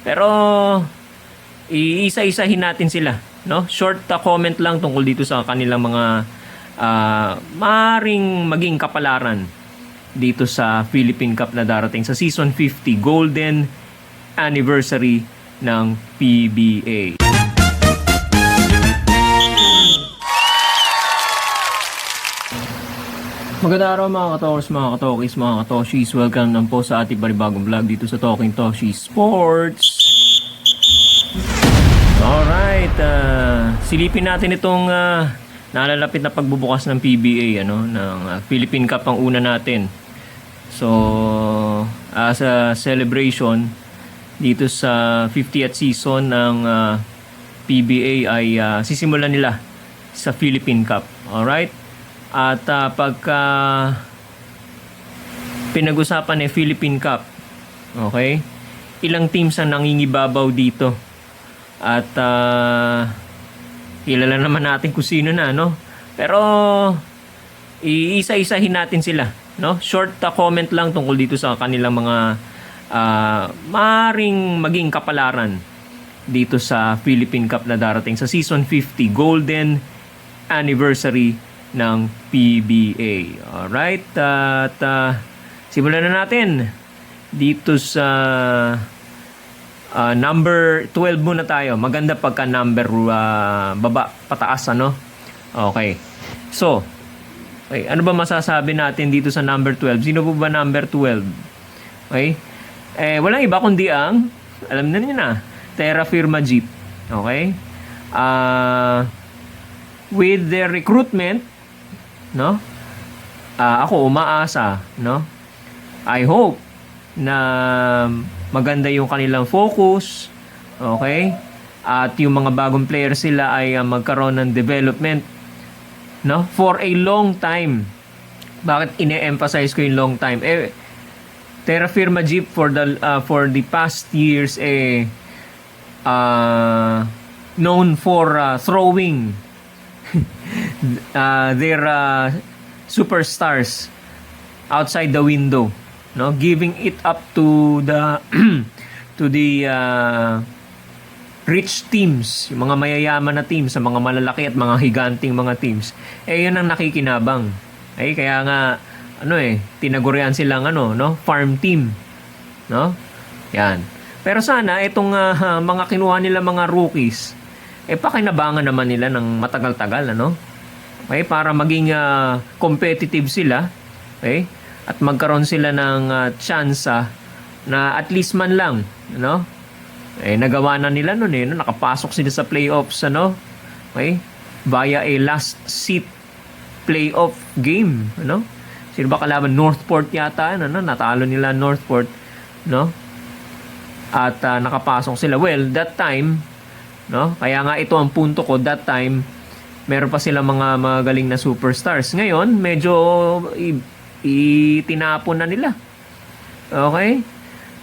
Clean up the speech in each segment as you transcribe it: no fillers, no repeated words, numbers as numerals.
Pero iisa-isahin natin sila, no? Short comment lang tungkol dito sa kanilang mga maring maging kapalaran dito sa Philippine Cup na darating sa Season 50 Golden Anniversary ng PBA. Magandang araw mga katokers, mga katokis, mga katoshis. Welcome naman po sa ating panibagong vlog dito sa Talking Toshi Sports. Alright, silipin natin itong nalalapit na pagbubukas ng PBA, ng Philippine Cup ang una natin. So, as a celebration dito sa 50th season ng PBA ay sisimulan nila sa Philippine Cup. Alright? At pagka pinag-usapan ng Philippine Cup, okay, ilang teams ang nangingibabaw dito. At kilala naman natin kung sino na, no? Pero iisa-isahin natin sila, no? Short comment lang tungkol dito sa kanilang mga maring maging kapalaran dito sa Philippine Cup na darating sa Season 50 Golden Anniversary ng PBA. Alright, at simulan na natin dito sa number 12 muna tayo. Maganda pagka number baba, pataas, ano? Okay. So, okay, ano ba masasabi natin dito sa number 12? Sino po ba number 12? Okay? Walang iba kundi ang, alam na niyo na, Terra Firma Jeep. Okay? With their recruitment, no? Ako umaasa, no? I hope na maganda yung kanilang focus, okay? At yung mga bagong player sila ay magkaroon ng development, no? For a long time. Bakit ine-emphasize ko yung long time? Terra Firma Jeep for the past years known for throwing their superstars outside the window, no, giving it up to the to the rich teams, yung mga mayayaman na teams, sa mga malalaki at mga higanting mga teams. Yun ang nakikinabang. Kaya nga tinagurian silang farm team, no? Yan. Pero sana itong mga kinuha nila mga rookies pakinabangan naman nila ng matagal-tagal, okay, para maging competitive sila, okay, at magkaroon sila ng tsansa na at least man lang, nagawa na nila noon, nakapasok sila sa playoffs, okay, via a last seat playoff game, sino ba kalaban? Northport yata, natalo nila Northport, at nakapasok sila. Well, that time, kaya nga ito ang punto ko, that time meron pa sila mga magaling na superstars. Ngayon medyo itinapon na nila, okay.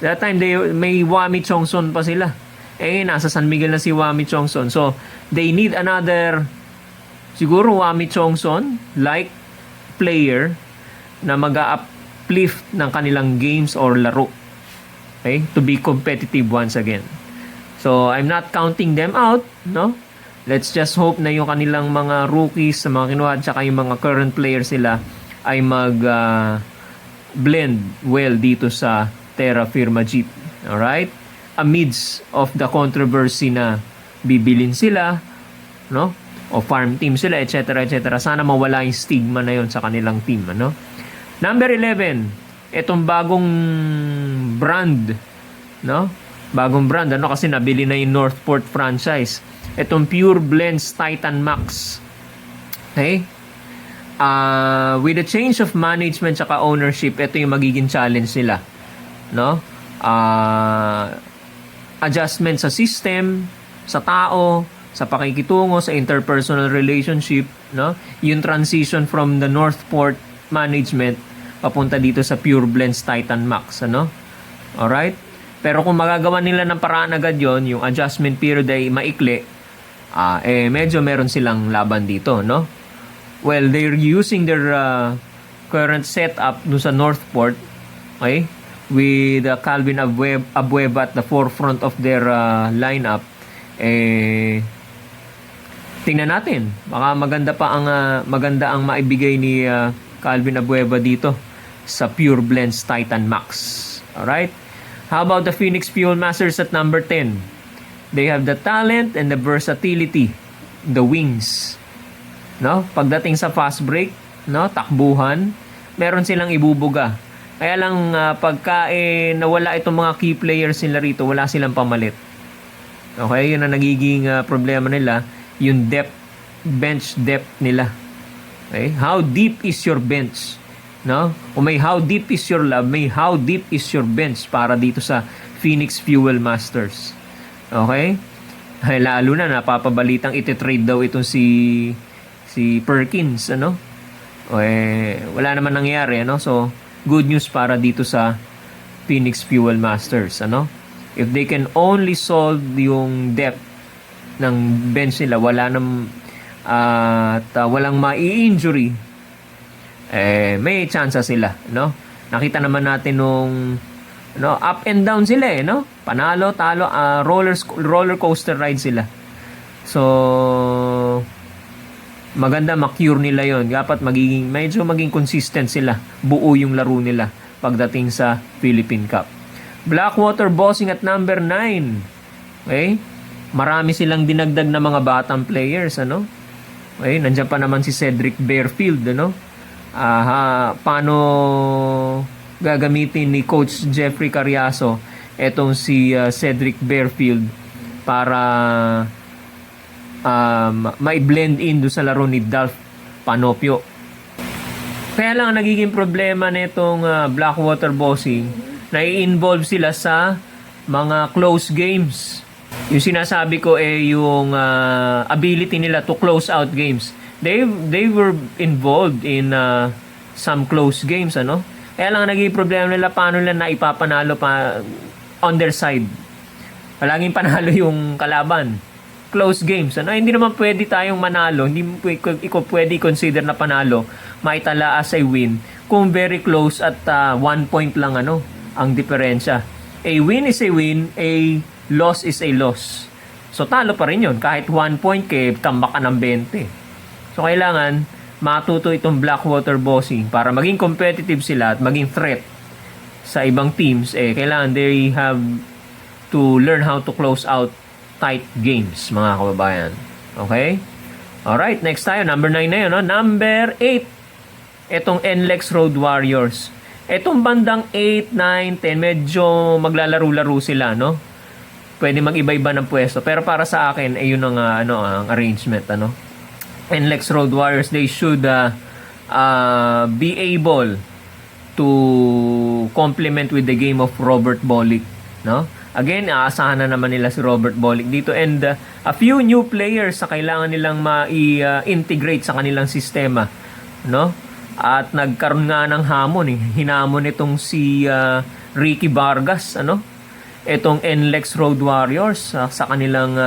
That time may Wami Chongson pa sila, nasa San Miguel na si Wami Chongson, so they need another, siguro Wami Chongson like player na mag-uplift ng kanilang games or laro, okay, to be competitive once again. So, I'm not counting them out, Let's just hope na yung kanilang mga rookies, sa mga kinuha, at saka yung mga current players sila ay blend well dito sa Terra Firma Jeep. Alright? Amidst of the controversy na bibilin sila, o farm team sila, etc. etc. Sana mawala yung stigma na yon sa kanilang team, Number 11, itong bagong brand, bagong brand, kasi nabili na yung Northport franchise. Itong Pure Blends Titan Max. Okay? With the change of management saka ownership, ito yung magiging challenge nila, adjustment sa system, sa tao, sa pakikitungo, sa interpersonal relationship, yung transition from the Northport management papunta dito sa Pure Blends Titan Max, alright? Pero kung magagawa nila ng paraan agad yon, yung adjustment period ay maikli, medyo meron silang laban dito, Well, they're using their current setup no sa Northport, okay, with Calvin Abueva at the forefront of their lineup, tingnan natin. Baka maganda ang maibigay ni Calvin Abueva dito sa Pure Blends Titan Max. Alright? How about the Phoenix Fuel Masters at number 10? They have the talent and the versatility, the wings. No? Pagdating sa fast break, no, takbuhan, meron silang ibubuga. Kaya lang pagka nawala itong mga key players nila rito, wala silang pamalit. Okay, yun ang nagiging problema nila, yung bench depth nila. Okay, how deep is your bench? No? O may how deep is your lab, may how deep is your bench para dito sa Phoenix Fuel Masters. Okay? Ay, lalo na napapabalitang ititrade daw itong si Perkins, ano? Wala naman nangyari, ano? So, good news para dito sa Phoenix Fuel Masters, ano? If they can only solve yung depth ng bench nila, walang mai-injury, may chance sila, no? Nakita naman natin nung up and down sila, no? Panalo, talo, roller coaster ride sila. So, maganda ma-cure nila yon. Dapat medyo maging consistent sila. Buo yung laro nila pagdating sa Philippine Cup. Blackwater Bossing at number 9. Okay? Marami silang dinagdag na mga batang players, ano? Okay, nandiyan pa naman si Cedric Bearfield, ano? Paano gagamitin ni Coach Jeffrey Carriaso etong si Cedric Bearfield para mai-blend in do sa laro ni Dolph Panopio. Kaya lang ang nagiging problema nitong Blackwater Bossing, nai-involve sila sa mga close games. Yung sinasabi ko yung ability nila to close out games. They were involved in some close games, ano? Kaya lang ang nagiging problema nila, paano nila na ipapanalo pa on their side. Palaging panalo yung kalaban. Close games, ano? Hindi naman pwede tayong manalo, hindi pwede consider na panalo, maitala as a win kung very close at 1 point lang, ano, ang diferensya. A win is a win, a loss is a loss. So talo pa rin yun kahit 1 point kay tambak ka ng 20. So kailangan matuto itong Blackwater Bossing para maging competitive sila at maging threat sa ibang teams. Kailangan they have to learn how to close out tight games, mga kababayan. Okay? Alright, next tayo. Number 9 na yun. No? Number 8. Itong NLEX Road Warriors. Itong bandang 8, 9, 10, medyo maglalaro-laro sila, no? Pwede mag-iba-iba ng pwesto. Pero para sa akin, yun ang, ang arrangement, ano? NLEX Road Warriors, they should be able to complement with the game of Robert Bolick, no? Again, aasahan na naman nila si Robert Bolick dito, and a few new players sa kailangan nilang ma-integrate sa kanilang sistema, no? At nagkaroon nga ng hamon, hinamon itong si Ricky Vargas, ano? Itong NLEX Road Warriors sa kanilang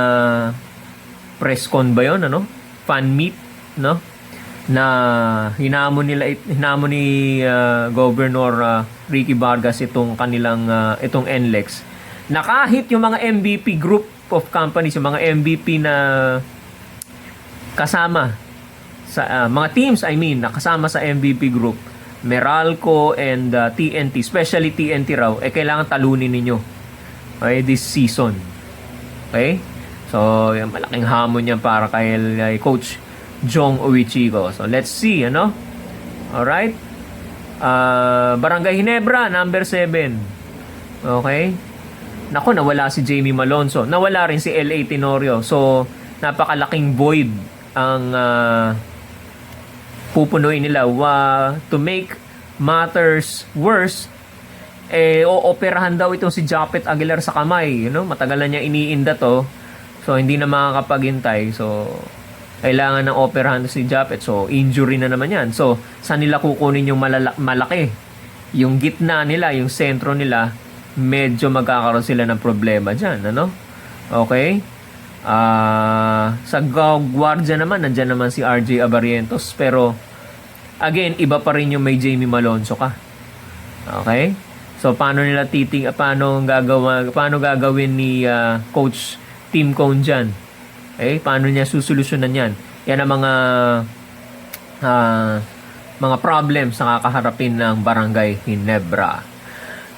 press con ba 'yon, ano? Fan meet, no? Na hinamon ni Governor Ricky Vargas itong kanilang itong NLEX. Na kahit yung mga MVP group of companies, yung mga MVP na kasama sa mga teams, nakasama sa MVP group, Meralco and TNT, especially TNT raw, kailangan talunin ninyo, okay, this season. Okay? So, yung malaking hamon yan para kay Coach Jong Uichigo. So, let's see, ano? Alright? Barangay Ginebra, number 7. Okay? Nako, nawala si Jamie Malonzo. Nawala rin si L.A. Tenorio. So, napakalaking void ang pupunuin nila. To make matters worse, ooperahan daw itong si Japet Aguilar sa kamay. Matagal na niya iniinda to. So, hindi na makakapaghintay. So, kailangan ng operahan si Japet. So, injury na naman yan. So, saan nila kukunin yung malaki? Yung gitna nila, yung sentro nila, medyo magkakaroon sila ng problema dyan, ano? Okay? Sa guardia naman, nandyan naman si RJ Abarientos. Pero, again, iba pa rin yung may Jamie Malonzo ka. Okay? So paano gagawin ni coach Tim Cone diyan? Paano niya susolusyonan 'yan? Yan ang mga problems na kakaharapin ng Barangay Ginebra.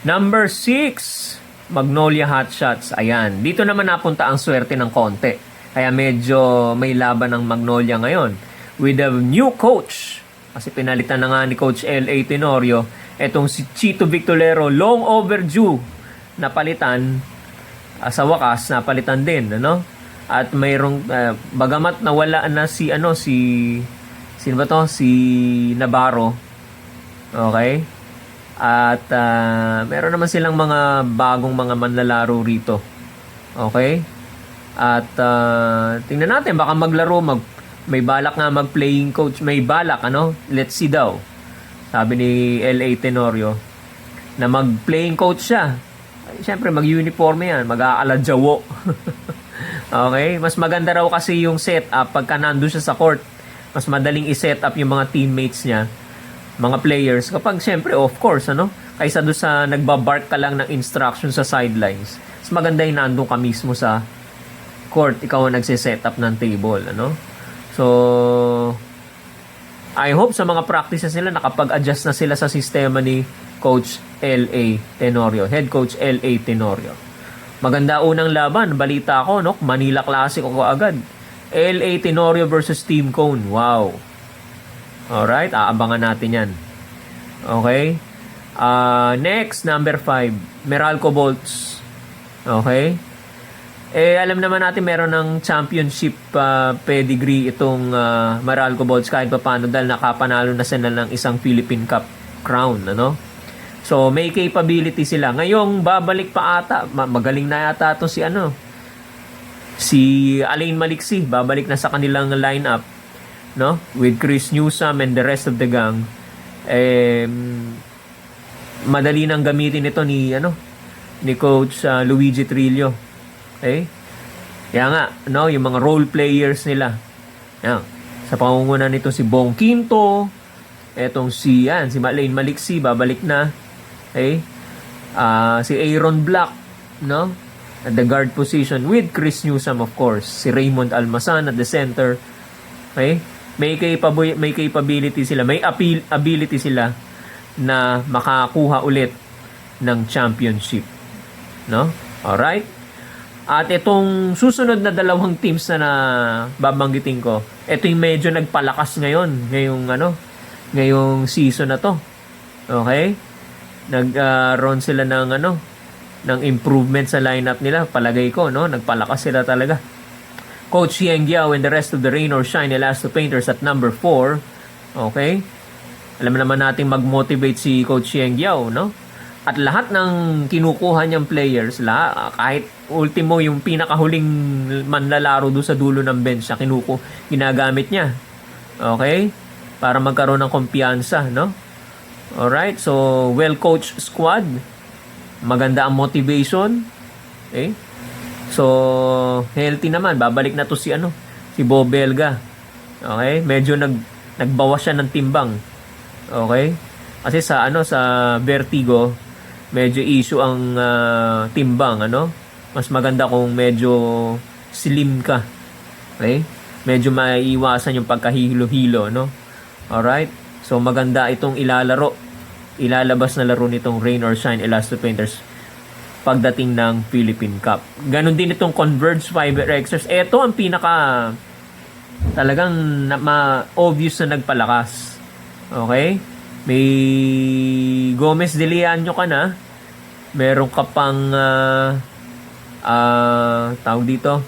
Number 6, Magnolia Hotshots. Ayan, dito naman napunta ang swerte ng konti. Kaya medyo may laban ng Magnolia ngayon. With a new coach, kasi pinalitan na nga ni Coach L.A. Tenorio, etong si Chito Victorero, long overdue na palitan, sa wakas napalitan din, ano? At mayroong bagamat nawala na si sino ba to? Si Navarro. Okay? At meron naman silang mga bagong mga manlalaro rito. Okay? At tingnan natin, baka maglaro, may balak nga mag-playing coach. May balak, let's see daw. Sabi ni L.A. Tenorio na mag-playing coach siya. Siyempre, mag-uniforme yan. Mag-aaladyawo. Okay? Mas maganda raw kasi yung setup pagka nandun siya sa court. Mas madaling i-set up yung mga teammates niya, mga players. Kapag siyempre, of course, kaysa doon sa nagbabark ka lang ng instruction sa sidelines. Mas maganda yung nandun ka mismo sa court. Ikaw ang nagsiset up ng table, So, I hope sa mga practices nila nakapag-adjust na sila sa sistema ni Coach L.A. Tenorio, Head Coach L.A. Tenorio. Maganda unang laban, balita ko, Manila Classic ako agad. L.A. Tenorio versus Team Cone. Wow. Alright, aabangan natin yan. Okay. Next, number 5, Meralco Bolts. Okay. Alam naman natin meron ng championship pedigree itong Meralco Bolts kahit pa paano dahil nakapanalo na sila ng isang Philippine Cup crown, So, may capability sila. Ngayong babalik pa ata, magaling na yata ito si Alain Maliksi, babalik na sa kanilang lineup, with Chris Newsome and the rest of the gang. Madali nang gamitin ito ni Coach Luigi Trillo. Kaya nga, yung mga role players nila. Yan. Sa pangunguna nito si Bong Quinto, etong si Alain Maliksi, babalik na. Si Aaron Black, at the guard position with Chris Newsome, of course. Si Raymond Almasan at the center. May capability sila, may ability sila na makakuha ulit ng championship. Alright? At itong susunod na dalawang teams na babanggitin ko, ito yung medyo nagpalakas ngayong season na to. Okay? Nag-run sila ng improvement sa lineup nila, palagay ko, nagpalakas sila talaga. Coach Yeng Giao and the rest of the Rain or Shine Elasto Painters at number 4. Okay? Alam naman natin mag-motivate si Coach Yeng Giao, At lahat ng kinukuha niyang players, kahit ultimo yung pinakahuling manlalaro doon sa dulo ng bench na ginagamit niya. Okay? Para magkaroon ng kumpiyansa, Alright? So, well-coached squad. Maganda ang motivation. Okay? So, healthy naman. Babalik na to si Bo Belga. Okay? Medyo nagbawas siya ng timbang. Okay? Kasi sa Vertigo, medyo issue ang timbang, Mas maganda kung medyo slim ka. Okay? Medyo maiiwasan yung pagkahilo-hilo, Alright? So, maganda itong ilalabas na laro nitong Rain or Shine Elasto Painters pagdating ng Philippine Cup. Ganon din itong Converge Fiber Xers. Ito ang pinaka talagang obvious na nagpalakas. Okay? May Gomez de Leaño ka na. Meron ka pang tawag dito.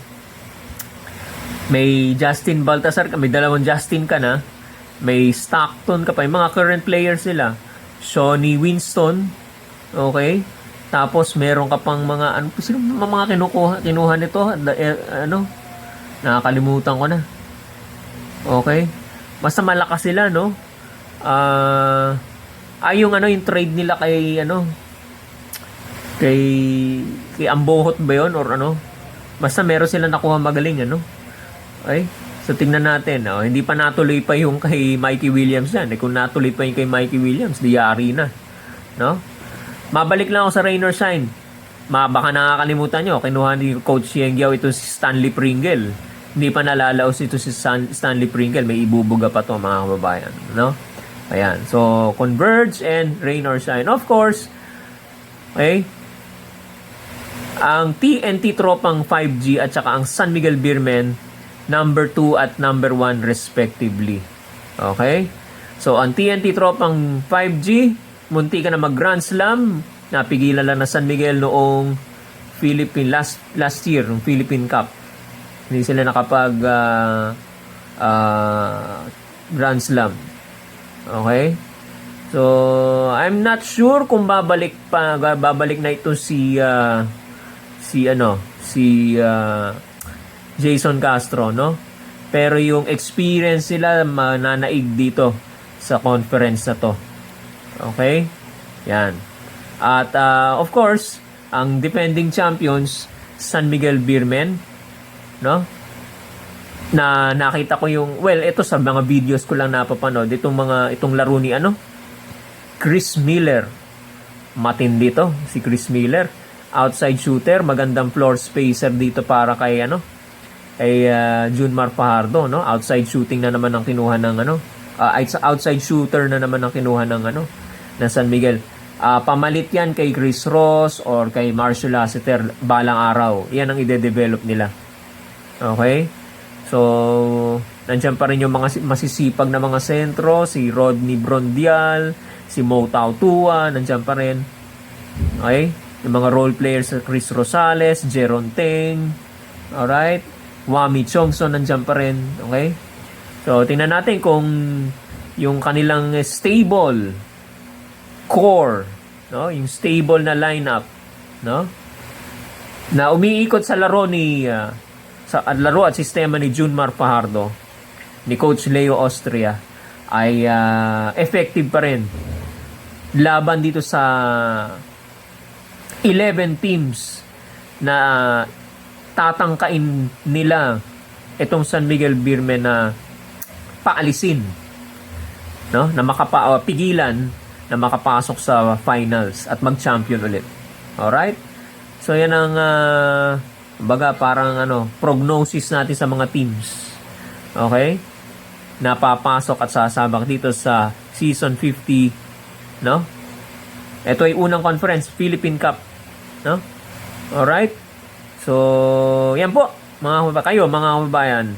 May Justin Baltasar ka. May dalawang Justin ka na. May Stockton ka pa. Yung mga current players nila. Shawnee Winston. Okay? Tapos meron ka pang mga sino mga kinuha nito? Nakakalimutan ko na. Okay? Basta malakas sila, yung yung trade nila kay kay Ambohot ba yun or basta meron sila nakuha magaling okay, so tingnan natin hindi pa natuloy pa yung kay Mikey Williams yan kung natuloy pa yung kay Mikey Williams di yari na Mabalik lang ako sa rain or shine. Baka nakakalimutan nyo, kinuha ni Coach Yengyao ito si Stanley Pringle. Hindi pa nalalaos ito si Stanley Pringle. May ibubuga pa to mga kababayan. No? Ayan. So, Converge and rain or shine. Of course, okay, ang TNT Tropang 5G at saka ang San Miguel Beermen number 2 at number 1 respectively. Okay? So, ang TNT Tropang 5G, munti ka na mag-Grand Slam. Napigilan lang na San Miguel noong last year, ng Philippine Cup. Hindi sila nakapag Grand Slam. Okay? So, I'm not sure kung babalik na ito si Jason Castro, no? Pero yung experience nila mananaig dito sa conference na to. Okay? Yan. At of course, ang defending champions, San Miguel Beermen, no? Na nakita ko yung, well, ito sa mga videos ko lang napapanood, itong laro ni Chris Miller. Matindi to, si Chris Miller. Outside shooter, magandang floor spacer dito para kay Junmar Fajardo, no? Outside shooting na naman ang kinuha ng outside shooter na naman ang kinuha ng ng San Miguel. Pamalit yan kay Chris Ross or kay Marshall Lassiter balang araw. Yan ang ide-develop nila. Okay? So, nandiyan pa rin yung mga masisipag na mga sentro, si Rodney Brondial, si Mo Tao Tua, nandiyan pa rin. Okay? Yung mga role players, Chris Rosales, Jeron Teng, alright? Wami Chongson, nandiyan pa rin. Okay? So, tingnan natin kung yung kanilang stable core, no? Yung stable na lineup, no? Na umiikot sa laro laro at sistema ni Junmar Fajardo, ni Coach Leo Austria ay effective pa rin laban dito sa 11 teams na tatangkain nila itong San Miguel Beermen na paalisin, no? Na pigilan na makapasok sa finals at mag-champion ulit. Alright? So, yan ang parang prognosis natin sa mga teams. Okay? Napapasok at sasabak dito sa season 50, no? Ito ay unang conference, Philippine Cup, no? Alright? So, yan po. Mga kababayan,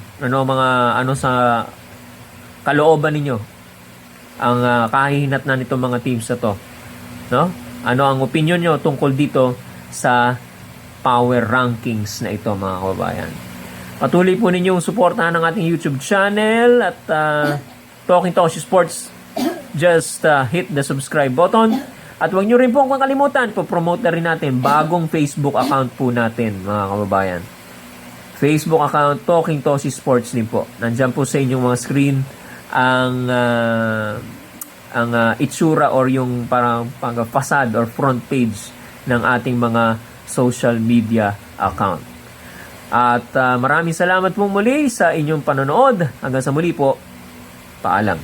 sa kalooban ninyo ang kahihinat na nitong mga teams na to, no? Ano ang opinion nyo tungkol dito sa power rankings na ito, mga kababayan? Patuloy po ninyong suportahan ang ating YouTube channel at Talking Toshi Sports. Just hit the subscribe button at huwag nyo rin po kakalimutan, po-promote na rin natin bagong Facebook account po natin, mga kababayan. Facebook account Talking Toshi Sports din po. Nandyan po sa inyong mga screen ang itsura or yung parang facade or front page ng ating mga social media account. At maraming salamat pong muli sa inyong panonood. Hanggang sa muli po. Paalam.